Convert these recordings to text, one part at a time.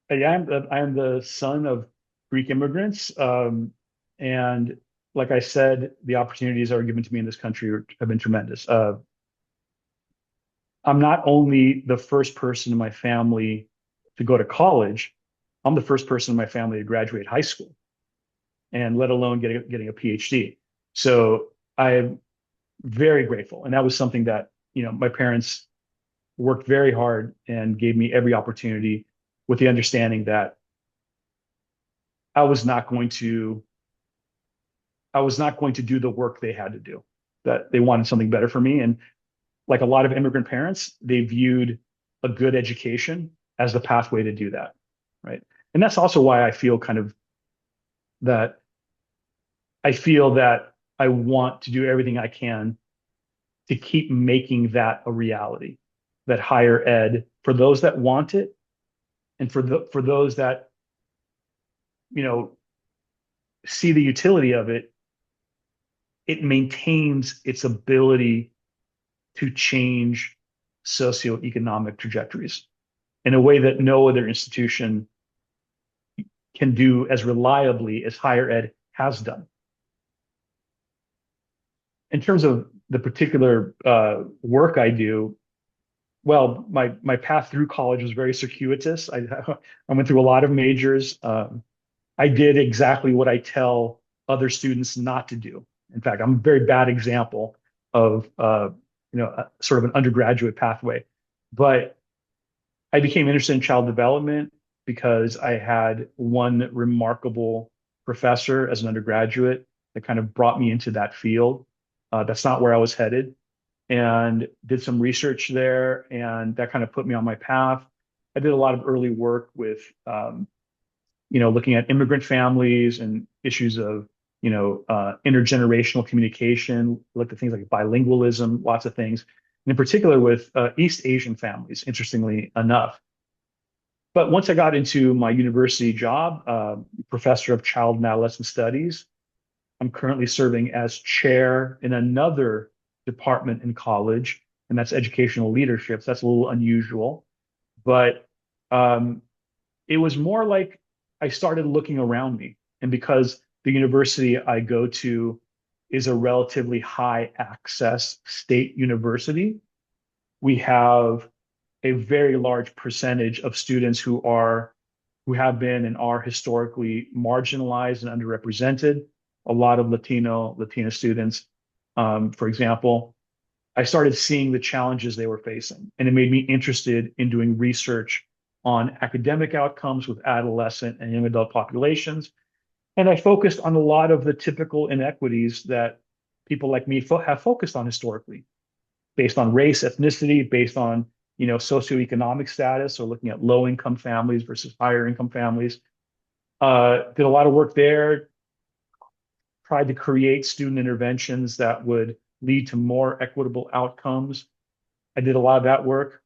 I am the son of Greek immigrants, and like I said, the opportunities that are given to me in this country have been tremendous. I'm not only the first person in my family to go to college, I'm the first person in my family to graduate high school, and let alone getting a PhD. So I'm very grateful, and that was something that my parents worked very hard and gave me every opportunity, with the understanding that I was not going to I was not going to do the work they had to do. That they wanted something better for me, and like a lot of immigrant parents, they viewed a good education as the pathway to do that, right? And that's also why that I feel that I want to do everything I can to keep making that a reality, that higher ed for those that want it, and for those that you know see the utility of it, it maintains its ability to change socioeconomic trajectories in a way that no other institution can do as reliably as higher ed has done. In terms of the particular work I do, well, my path through college was very circuitous. I went through a lot of majors. I did exactly what I tell other students not to do. In fact, I'm a very bad example of sort of an undergraduate pathway. But I became interested in child development because I had one remarkable professor as an undergraduate that kind of brought me into that field. That's not where I was headed, and did some research there, and that kind of put me on my path. I did a lot of early work with, looking at immigrant families and issues of, intergenerational communication, looked at things like bilingualism, lots of things, and in particular with East Asian families, interestingly enough. But once I got into my university job, professor of child and adolescent studies, I'm currently serving as chair in another department in college, and that's educational leadership. So that's a little unusual, but um, it was more like I started looking around me. And because the university I go to is a relatively high access state university, we have a very large percentage of students who have been and are historically marginalized and underrepresented. A lot of Latina students, for example. I started seeing the challenges they were facing, and it made me interested in doing research on academic outcomes with adolescent and young adult populations. And I focused on a lot of the typical inequities that people like me have focused on historically, based on race, ethnicity, based on socioeconomic status, so looking at low income families versus higher income families. Did a lot of work there, tried to create student interventions that would lead to more equitable outcomes. I did a lot of that work.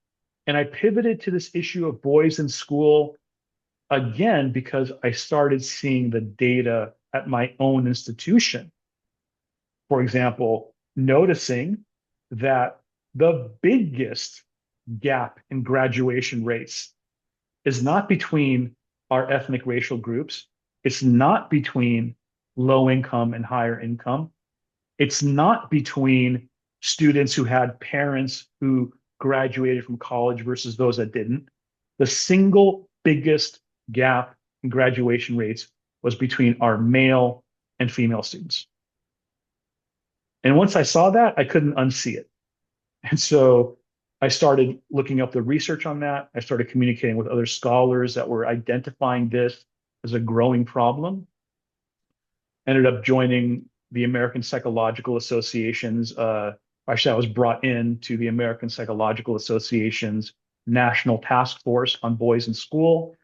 And I pivoted to this issue of boys in school again because I started seeing the data at my own institution. For example, noticing that the biggest gap in graduation rates is not between our ethnic racial groups. It's not between low income and higher income. It's not between students who had parents who graduated from college versus those that didn't. The single biggest gap in graduation rates was between our male and female students. And once I saw that, I couldn't unsee it. And so I started looking up the research on that. I started communicating with other scholars that were identifying this as a growing problem. Ended up joining the American Psychological Association's, actually, I was brought in to the American Psychological Association's National Task Force on Boys in School,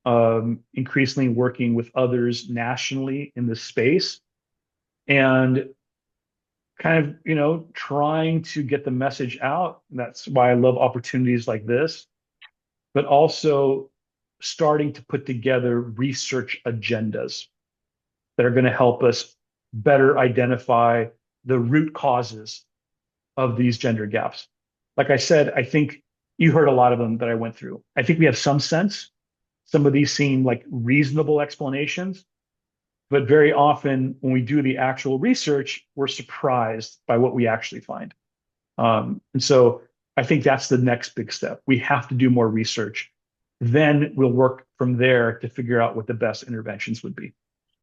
increasingly working with others nationally in this space. And kind of, trying to get the message out. That's why I love opportunities like this, but also starting to put together research agendas that are going to help us better identify the root causes of these gender gaps. Like I said, I think you heard a lot of them that I went through. I think we have some sense. some of these seem like reasonable explanations, but very often when we do the actual research, we're surprised by what we actually find. And so I think that's the next big step. We have to do more research. Then we'll work from there to figure out what the best interventions would be.